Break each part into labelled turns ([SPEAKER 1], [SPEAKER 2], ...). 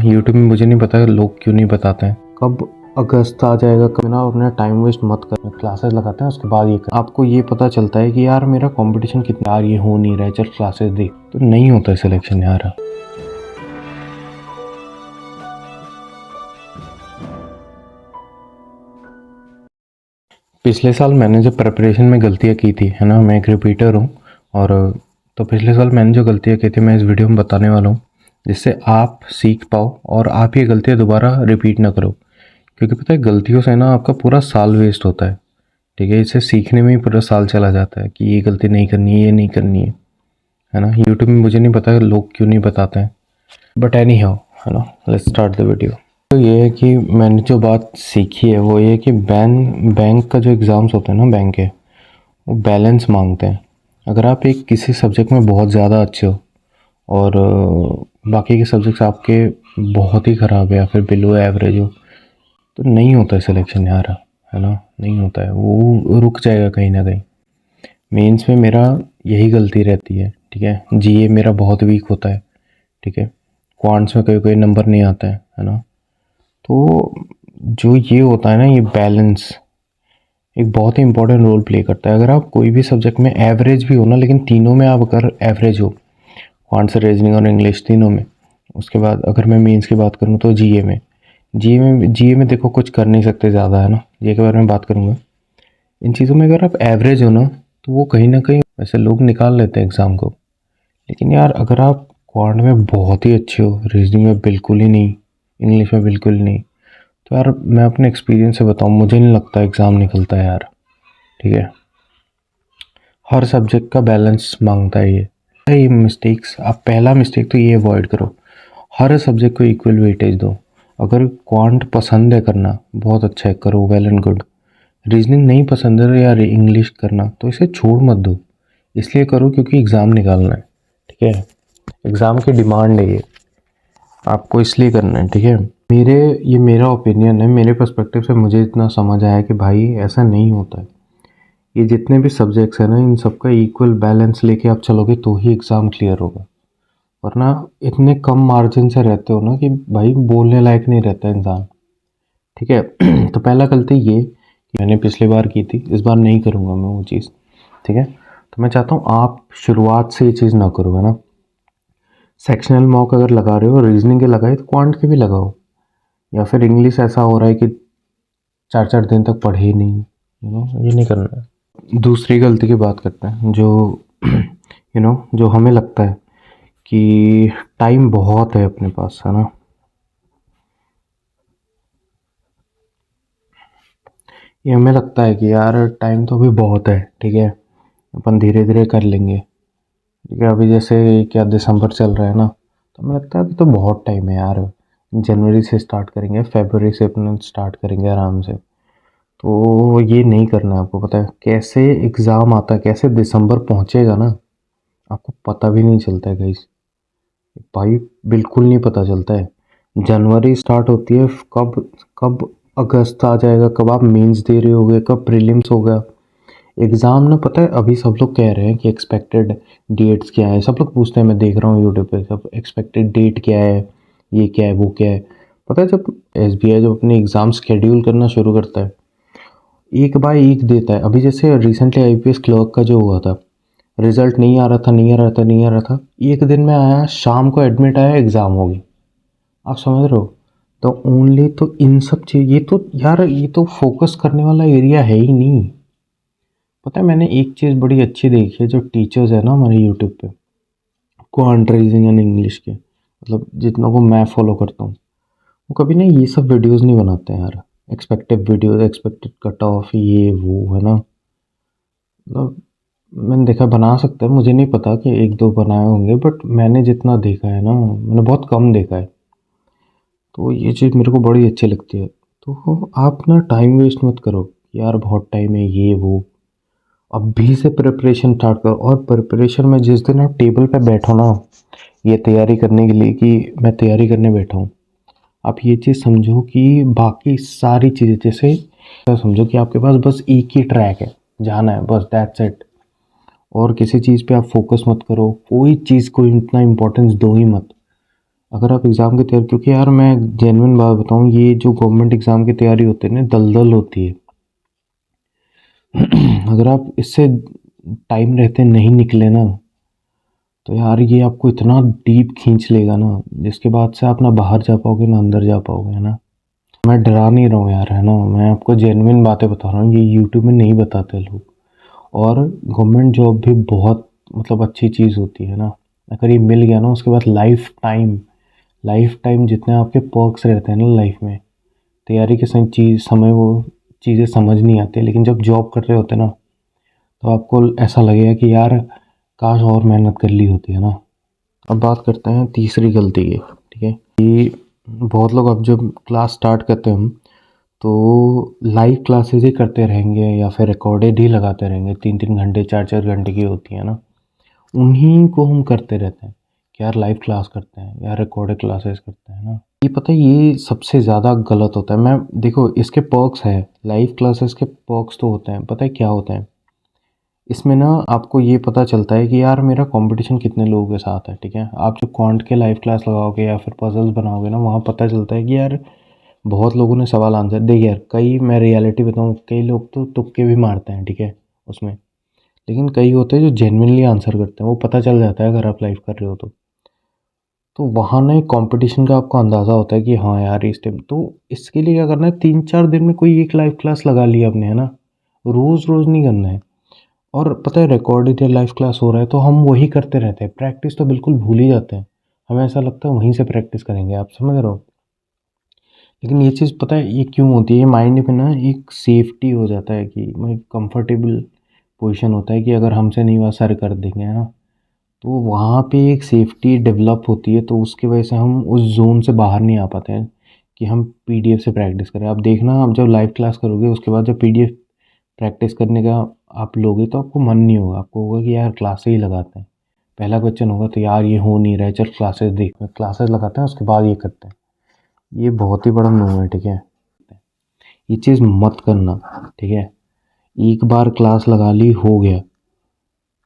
[SPEAKER 1] YouTube में मुझे नहीं पता लोग क्यों नहीं बताते हैं। कब अगस्त आ जाएगा कब ना, अपना टाइम वेस्ट मत कर, क्लासेस लगाते हैं उसके बाद ये कर। आपको ये पता चलता है कि यार मेरा कंपटीशन कितना, यार ये हो नहीं रहा है, चल क्लासेस दे, तो नहीं होता है सिलेक्शन यार। पिछले साल मैंने जो प्रिपरेशन में गलतियाँ की थी, है ना, मैं एक रिपीटर हूँ। और तो पिछले साल मैंने जो गलतियाँ की थी मैं इस वीडियो में बताने वाला हूँ, जिससे आप सीख पाओ और आप ये गलतियाँ दोबारा रिपीट ना करो। क्योंकि पता है गलतियों से ना आपका पूरा साल वेस्ट होता है। ठीक है, इससे सीखने में ही पूरा साल चला जाता है कि ये गलती नहीं करनी है, ये नहीं करनी है ना। यूट्यूब में मुझे नहीं पता लोग क्यों नहीं बताते हैं, बट एनी हाउ, है ना, लेट्स स्टार्ट द वीडियो। तो ये है कि मैंने जो बात सीखी है वो ये है कि बैंक का जो एग्ज़ाम्स होते हैं ना, बैंक के, वो बैलेंस मांगते हैं। अगर आप एक किसी सब्जेक्ट में बहुत ज़्यादा अच्छे हो और बाकी के सब्जेक्ट्स आपके बहुत ही ख़राब है या फिर बिलो एवरेज हो, तो नहीं होता है सिलेक्शन यार, है ना, नहीं होता है, वो रुक जाएगा कहीं ना कहीं। मेंस में मेरा यही गलती रहती है। ठीक है, जीए मेरा बहुत वीक होता है। ठीक है, क्वांट्स में कोई कोई नंबर नहीं आता है ना। तो जो ये होता है ना, ये बैलेंस एक बहुत ही इंपॉर्टेंट रोल प्ले करता है। अगर आप कोई भी सब्जेक्ट में एवरेज भी हो ना, लेकिन तीनों में आप अगर एवरेज हो, क्वांट्स, रीजनिंग और इंग्लिश तीनों में, उसके बाद अगर मैं मेंस की बात करूँ तो जीए में देखो कुछ कर नहीं सकते ज़्यादा, है ना, जीए के बारे में बात करूँगा। इन चीज़ों में अगर आप एवरेज हो ना, तो वो कहीं ना कहीं वैसे लोग निकाल लेते हैं एग्ज़ाम को। लेकिन यार अगर आप क्वांट में बहुत ही अच्छे हो, रीजनिंग में बिल्कुल ही नहीं, इंग्लिश में बिल्कुल नहीं, तो यार मैं अपने एक्सपीरियंस से बताऊँ, मुझे नहीं लगता एग्ज़ाम निकलता है यार। ठीक है, हर सब्जेक्ट का बैलेंस मांगता है ये मिस्टेक्स। आप पहला मिस्टेक तो ये अवॉइड करो, हर सब्जेक्ट को इक्वल वेटेज दो। अगर क्वांट पसंद है करना, बहुत अच्छा है, करो, वेल एंड गुड। रीजनिंग नहीं पसंद है या इंग्लिश करना, तो इसे छोड़ मत दो, इसलिए करो क्योंकि एग्ज़ाम निकालना है। ठीक है, एग्ज़ाम की डिमांड है ये, आपको इसलिए करना है। ठीक है, ये मेरा ओपिनियन है, मेरे पर्सपेक्टिव से मुझे इतना समझ आया कि भाई ऐसा नहीं होता है। ये जितने भी सब्जेक्ट्स हैं ना, इन सबका इक्वल बैलेंस लेके आप चलोगे तो ही एग्ज़ाम क्लियर होगा। वरना इतने कम मार्जिन से रहते हो ना कि भाई बोलने लायक नहीं रहता इंसान। ठीक है तो पहला गलती ये कि मैंने पिछली बार की थी, इस बार नहीं करूँगा मैं वो चीज़। ठीक है, तो मैं चाहता हूँ आप शुरुआत से ये चीज़ ना करो, है ना। सेक्शनल मॉक अगर लगा रहे हो, रीजनिंग के लगाए तो क्वांट के भी लगाओ। या फिर इंग्लिश ऐसा हो रहा है कि 4-4 दिन तक पढ़े ही नहीं, ये नहीं करना है। दूसरी गलती की बात करते हैं, जो जो हमें लगता है कि टाइम बहुत है अपने पास, है ना। ये हमें लगता है कि यार टाइम तो अभी बहुत है, ठीक है, अपन धीरे धीरे कर लेंगे। ठीक है, अभी जैसे क्या दिसंबर चल रहा है ना, तो हमें लगता है अभी तो बहुत टाइम है यार, जनवरी से स्टार्ट करेंगे, फरवरी से अपन स्टार्ट करेंगे आराम से। तो ये नहीं करना है आपको। पता है कैसे एग्ज़ाम आता है, कैसे दिसंबर पहुंचेगा ना, आपको पता भी नहीं चलता है गाइस, भाई बिल्कुल नहीं पता चलता है। जनवरी स्टार्ट होती है, कब कब अगस्त आ जाएगा, कब आप मेंस दे रहे होगे, कब प्रीलिम्स होगा, एग्ज़ाम ना। पता है अभी सब लोग कह रहे हैं कि एक्सपेक्टेड डेट्स क्या है, सब लोग पूछते हैं, मैं देख रहा हूँ यूट्यूब पे, सब एक्सपेक्टेड डेट क्या है, ये क्या है, वो क्या है। पता है जब एसबीआई जब अपने एग्ज़ाम शेड्यूल करना शुरू करता है, एक बाय एक देता है। अभी जैसे रिसेंटली आईपीएस क्लर्क का जो हुआ था, रिजल्ट नहीं आ रहा था, नहीं आ रहा था, नहीं आ रहा था, एक दिन में आया, शाम को एडमिट आया, एग्ज़ाम हो गई। आप समझ रहे हो। तो ओनली तो इन सब चीज़, ये तो यार ये तो फोकस करने वाला एरिया है ही नहीं। पता है मैंने एक चीज़ बड़ी अच्छी देखी है, जो टीचर्स है ना हमारे यूट्यूब पे, क्वांट, रीजनिंग एंड इंग्लिश के, मतलब जितना को मैं फॉलो करता हूँ, वो कभी ना ये सब वीडियोस नहीं बनाते हैं यार। Expected videos, expected cut off, ये वो, है ना। मतलब मैंने देखा बना सकते हैं, मुझे नहीं पता कि एक दो बनाए होंगे, बट मैंने जितना देखा है ना, मैंने बहुत कम देखा है। तो ये चीज़ मेरे को बड़ी अच्छी लगती है। तो आप ना टाइम वेस्ट मत करो यार, बहुत टाइम है, ये वो, अभी से प्रिपरेशन स्टार्ट करो। और प्रिपरेशन में जिस दिन आप टेबल पे बैठो ना, ये तैयारी करने के लिए कि मैं तैयारी करने बैठा हूँ, आप ये चीज़ समझो कि बाकी सारी चीज़ें, जैसे समझो कि आपके पास बस एक ही ट्रैक है, जाना है बस, दैट्स इट। और किसी चीज़ पे आप फोकस मत करो, कोई चीज़ को इतना इम्पोर्टेंस दो ही मत। अगर आप एग्ज़ाम की तैयारी, क्योंकि यार मैं जेन्युइन बात बताऊँ, ये जो गवर्नमेंट एग्ज़ाम की तैयारी होती है ना, दलदल होती है। अगर आप इससे टाइम रहते नहीं निकले ना, तो यार ये आपको इतना डीप खींच लेगा ना, जिसके बाद से आप ना बाहर जा पाओगे ना अंदर जा पाओगे, है ना। मैं डरा नहीं रहा हूँ यार, है ना, मैं आपको जेन्युइन बातें बता रहा हूँ, ये यूट्यूब में नहीं बताते लोग। और गवर्नमेंट जॉब भी बहुत मतलब अच्छी चीज़ होती है ना। अगर ये मिल गया ना, उसके बाद लाइफ टाइम जितने आपके पर्क्स रहते हैं ना लाइफ में, तैयारी के समय वो चीज़ें समझ नहीं आती, लेकिन जब जॉब कर रहे होते हैं ना, तो आपको ऐसा लगेगा कि यार काश और मेहनत कर ली होती, है ना। अब बात करते हैं तीसरी गलती की, ठीक है। कि बहुत लोग अब जब क्लास स्टार्ट करते हैं हम, तो लाइव क्लासेस ही करते रहेंगे या फिर रिकॉर्डेड ही लगाते रहेंगे, 3-3 घंटे 4-4 घंटे की होती है ना, उन्हीं को हम करते रहते हैं कि यार लाइव क्लास करते हैं, यार रिकॉर्डेड क्लासेस करते हैं ना। ये पता है, ये सबसे ज़्यादा गलत होता है। मैं देखो, इसके पर्क्स है, लाइव क्लासेस के पर्क्स तो होते हैं, पता है क्या होता है इसमें ना, आपको ये पता चलता है कि यार मेरा कंपटीशन कितने लोगों के साथ है, ठीक है। आप जब क्वांट के लाइव क्लास लगाओगे या फिर पजल्स बनाओगे ना, वहाँ पता चलता है कि यार बहुत लोगों ने सवाल आंसर देख यार, कई, मैं रियलिटी बताऊँ, कई लोग तो तुक्के भी मारते हैं, ठीक है, उसमें। लेकिन कई होते हैं जो जेन्युइनली आंसर करते हैं, वो पता चल जाता है अगर आप लाइव कर रहे हो तो वहाँ ना एक कॉम्पिटिशन का आपको अंदाज़ा होता है कि हाँ यार इस टाइम तो, इसके लिए क्या करना है, 3-4 दिन में कोई एक लाइव क्लास लगा लिया आपने, है ना। रोज़ रोज़ नहीं करना है। और पता है रिकॉर्डेड या लाइव क्लास हो रहा है तो हम वही करते रहते हैं, प्रैक्टिस तो बिल्कुल भूल ही जाते हैं। हमें ऐसा लगता है वहीं से प्रैक्टिस करेंगे, आप समझ रहे हो। लेकिन ये चीज़ पता है ये क्यों होती है, ये माइंड में ना एक सेफ्टी हो जाता है कि मैं कंफर्टेबल पोजीशन होता है कि अगर हमसे नहीं हुआ सर कर देंगे, है ना। तो वहाँ पे एक सेफ्टी डेवलप होती है, तो उसकी वजह से हम उस ज़ोन से बाहर नहीं आ पाते हैं कि हम पीडीएफ से प्रैक्टिस करें। आप देखना, आप जब लाइव क्लास करोगे उसके बाद जब पीडीएफ प्रैक्टिस करने का आप लोगे तो आपको मन नहीं होगा, आपको होगा कि यार क्लासे ही लगाते हैं। पहला क्वेश्चन होगा तो यार ये हो नहीं रहा है, चल क्लासेस देख, क्लासेस लगाते हैं उसके बाद ये करते हैं। ये बहुत ही बड़ा नो है, ठीक है। ये चीज़ मत करना, ठीक है। एक बार क्लास लगा ली, हो गया।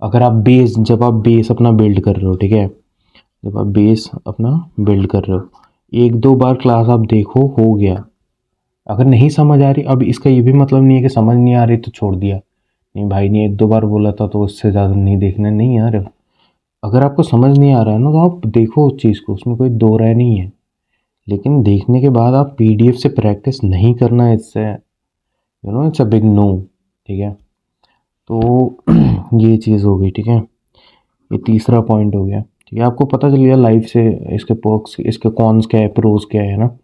[SPEAKER 1] अगर आप बेस जब आप बेस अपना बिल्ड कर रहे हो, ठीक है, जब आप बेस अपना बिल्ड कर रहे हो, एक दो बार क्लास आप देखो, हो गया। अगर नहीं समझ आ रही, अब इसका ये भी मतलब नहीं है कि समझ नहीं आ रही तो छोड़ दिया, नहीं भाई ने एक दो बार बोला था तो उससे ज़्यादा नहीं देखना, नहीं यार। अगर आपको समझ नहीं आ रहा है ना, तो आप देखो उस चीज़ को, उसमें कोई दो राय नहीं है। लेकिन देखने के बाद आप पीडीएफ से प्रैक्टिस नहीं करना, इससे इट्स अ बिग नो, ठीक है। तो ये चीज़ हो गई, ठीक है। ये तीसरा पॉइंट हो गया, ठीक है। आपको पता चल गया लाइव से इसके पर्क्स, इसके कॉन्स क्या है, प्रोज क्या है ना,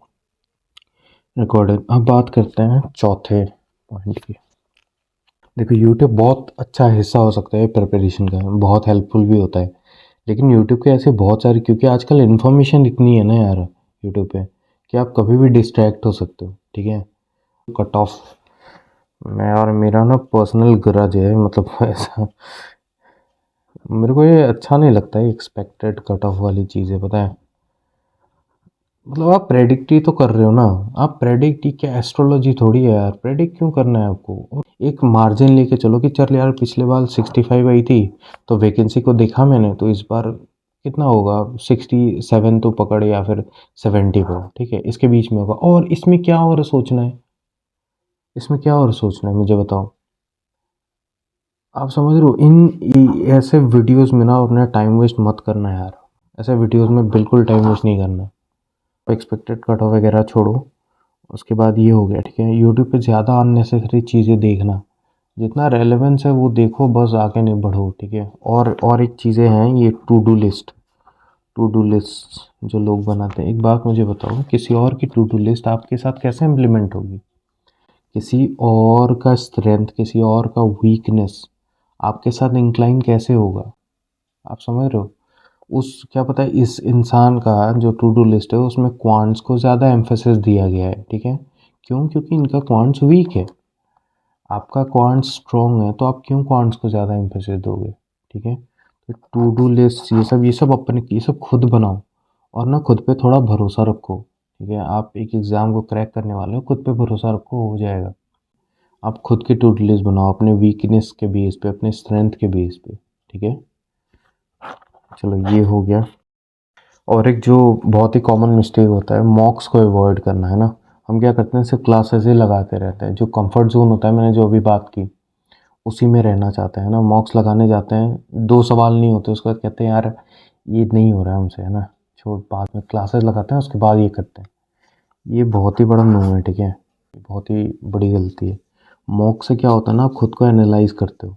[SPEAKER 1] रिकॉर्डेड। अब बात करते हैं चौथे पॉइंट की। देखो, यूट्यूब बहुत अच्छा हिस्सा हो सकता है प्रिपरेशन का, बहुत हेल्पफुल भी होता है। लेकिन यूट्यूब के ऐसे बहुत सारे, क्योंकि आजकल इन्फॉर्मेशन इतनी है ना यार यूट्यूब पे, कि आप कभी भी डिस्ट्रैक्ट हो सकते हो, ठीक है। कट ऑफ, मैं और मेरा ना पर्सनल ग्रज है, मतलब ऐसा मेरे को ये अच्छा नहीं लगता है एक्सपेक्टेड कट ऑफ वाली चीज़ें, पता है। मतलब आप प्रेडिक्ट ही तो कर रहे हो ना, आप प्रेडिक्ट ही क्या, एस्ट्रोलॉजी थोड़ी है यार, प्रेडिक्ट क्यों करना है आपको। और एक मार्जिन लेके चलो कि चल यार पिछले बार 65 आई थी, तो वैकेंसी को देखा मैंने, तो इस बार कितना होगा, 67 तो पकड़, या फिर 70 को, ठीक है, इसके बीच में होगा। और इसमें क्या और सोचना है, इसमें क्या और सोचना है मुझे बताओ। आप समझ रहे हो, ऐसे वीडियोस में ना अपना टाइम वेस्ट मत करना यार, ऐसे वीडियोस में बिल्कुल टाइम वेस्ट नहीं करना। एक्सपेक्टेड कट ऑफ वगैरह छोड़ो, उसके बाद ये हो गया, ठीक है। यूट्यूब पे ज़्यादा अननेसेसरी चीज़ें देखना, जितना रेलेवेंस है वो देखो, बस आगे नहीं बढ़ो, ठीक है। और एक चीज़ें हैं, ये टू डू लिस्ट जो लोग बनाते हैं, एक बात मुझे बताओ, किसी और की टू डू लिस्ट आपके साथ कैसे इम्प्लीमेंट होगी, किसी और का स्ट्रेंथ, किसी और का वीकनेस आपके साथ इंक्लाइन कैसे होगा, आप समझ रहे हो। उस क्या पता है, इस इंसान का जो टू डू लिस्ट है उसमें क्वांट्स को ज़्यादा एम्फेसिस दिया गया है, ठीक है। क्यों, क्योंकि इनका क्वांट्स वीक है, आपका क्वांट्स स्ट्रॉन्ग है, तो आप क्यों क्वांट्स को ज़्यादा एम्फेसिस दोगे, ठीक है। तो टू डू लिस्ट ये सब अपने, ये सब खुद बनाओ, और ना खुद पे थोड़ा भरोसा रखो, ठीक है। आप एक एग्ज़ाम को क्रैक करने वाले हो, खुद पे भरोसा रखो, हो जाएगा। आप खुद की टू डू लिस्ट बनाओ अपने वीकनेस के बेस पे, अपने स्ट्रेंथ के बेस पे, ठीक है। चलो ये हो गया। और एक जो बहुत ही कॉमन मिस्टेक होता है, मॉक्स को अवॉइड करना, है ना। हम क्या करते हैं, सिर्फ क्लासेस ही लगाते रहते हैं। जो कंफर्ट जोन होता है, मैंने जो अभी बात की, उसी में रहना चाहते हैं ना। मॉक्स लगाने जाते हैं, 2 सवाल नहीं होते, उसके बाद कहते हैं यार ये नहीं हो रहा है हमसे, है ना, छोड़, बाद में क्लासेस लगाते हैं, उसके बाद ये करते हैं। ये बहुत ही बड़ा नो है, ठीक है, ये बहुत ही बड़ी गलती है। मॉक से क्या होता है ना, आप खुद को एनालाइज करते हो,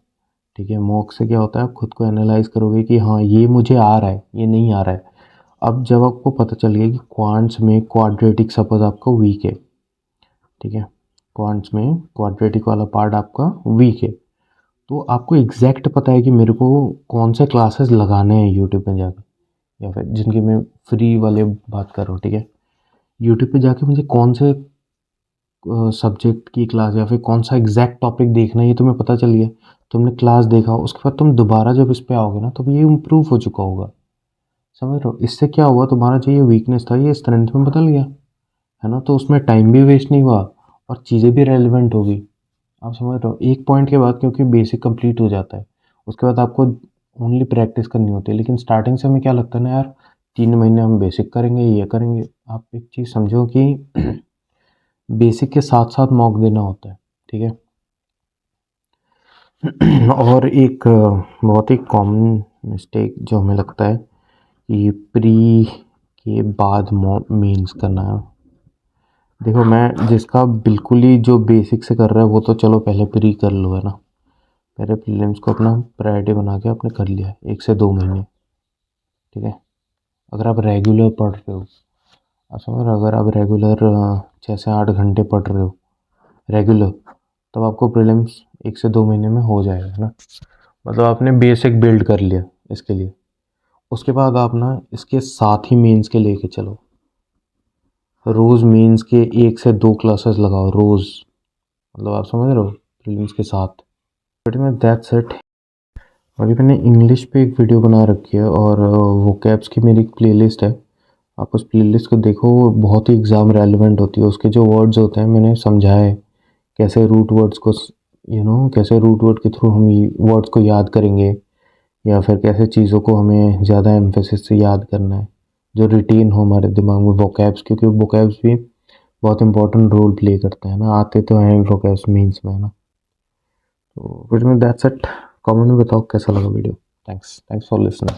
[SPEAKER 1] ठीक है। मॉक से क्या होता है, आप खुद को एनालाइज करोगे कि हाँ ये मुझे आ रहा है, ये नहीं आ रहा है। अब जब आपको पता चल गया कि क्वांट्स में क्वाड्रेटिक सपोज आपका वीक है, ठीक है, क्वांट्स में क्वाड्रेटिक वाला पार्ट आपका वीक है, तो आपको एग्जैक्ट पता है कि मेरे को कौन से क्लासेस लगाने हैं यूट्यूब पे जाके, या फिर जिनकी मैं फ्री वाले बात कर रहा हूँ, ठीक है। यूट्यूब पे जाके मुझे कौन से सब्जेक्ट की क्लास या फिर कौन सा एग्जैक्ट टॉपिक देखना है, ये तुम्हें पता चल गया। तुमने क्लास देखा, उसके बाद तुम दोबारा जब इस पे आओगे ना, तो ये इम्प्रूव हो चुका होगा, समझ रहे हो। इससे क्या हुआ, तुम्हारा जो ये वीकनेस था ये स्ट्रेंथ में बदल गया, है ना। तो उसमें टाइम भी वेस्ट नहीं हुआ और चीज़ें भी रेलिवेंट होगी। आप समझ रहे हो, एक पॉइंट के बाद क्योंकि बेसिक कंप्लीट हो जाता है, उसके बाद आपको ओनली प्रैक्टिस करनी होती है। लेकिन स्टार्टिंग से हमें क्या लगता है ना यार, 3 महीने हम बेसिक करेंगे, ये करेंगे। आप एक चीज़ समझो कि बेसिक के साथ साथ मॉक देना होता है, ठीक है। और एक बहुत ही कॉमन मिस्टेक जो हमें लगता है कि प्री के बाद मेंस करना है। देखो, मैं जिसका बिल्कुल ही जो बेसिक से कर रहा है वो तो चलो पहले प्री कर लो, है ना। पहले प्रीलिम्स को अपना प्रायोरिटी बना के आपने कर लिया 1 से 2 महीने, ठीक है। अगर आप रेगुलर पढ़ रहे हो, आप समझ रहे हो, अगर आप रेगुलर 6 से 8 घंटे पढ़ रहे हो रेगुलर, तब आपको प्रीलिम्स 1 से 2 महीने में हो जाएगा, है ना। मतलब आपने बेसिक बिल्ड कर लिया इसके लिए। उसके बाद आप ना इसके साथ ही मेंस के लेके चलो। रोज़ मेंस के 1 से 2 क्लासेस लगाओ रोज़, मतलब आप समझ रहे हो, प्रीलिम्स के साथ। बट मैं दैट्स इट। अभी मैंने इंग्लिश पे एक वीडियो बना रखी है और वोकैब्स की मेरी एक प्लेलिस्ट है। आप उस प्लेलिस्ट को देखो, वो बहुत ही एग्ज़ाम रेलिवेंट होती है। उसके जो वर्ड्स होते हैं मैंने समझाया है, कैसे रूट वर्ड्स को कैसे रूट वर्ड के थ्रू हम वर्ड्स को याद करेंगे, या फिर कैसे चीज़ों को हमें ज़्यादा एम्फेसिस से याद करना है जो रिटेन हो हमारे दिमाग में। वोकैब्स, क्योंकि वोकैब्स भी बहुत इंपॉर्टेंट रोल प्ले करते हैं ना, आते तो हैं वोकैब्स मीन्स में, है ना। तो फिर में दैट्स इट। कमेंट में बताओ कैसा लगा वीडियो। Thanks for listening.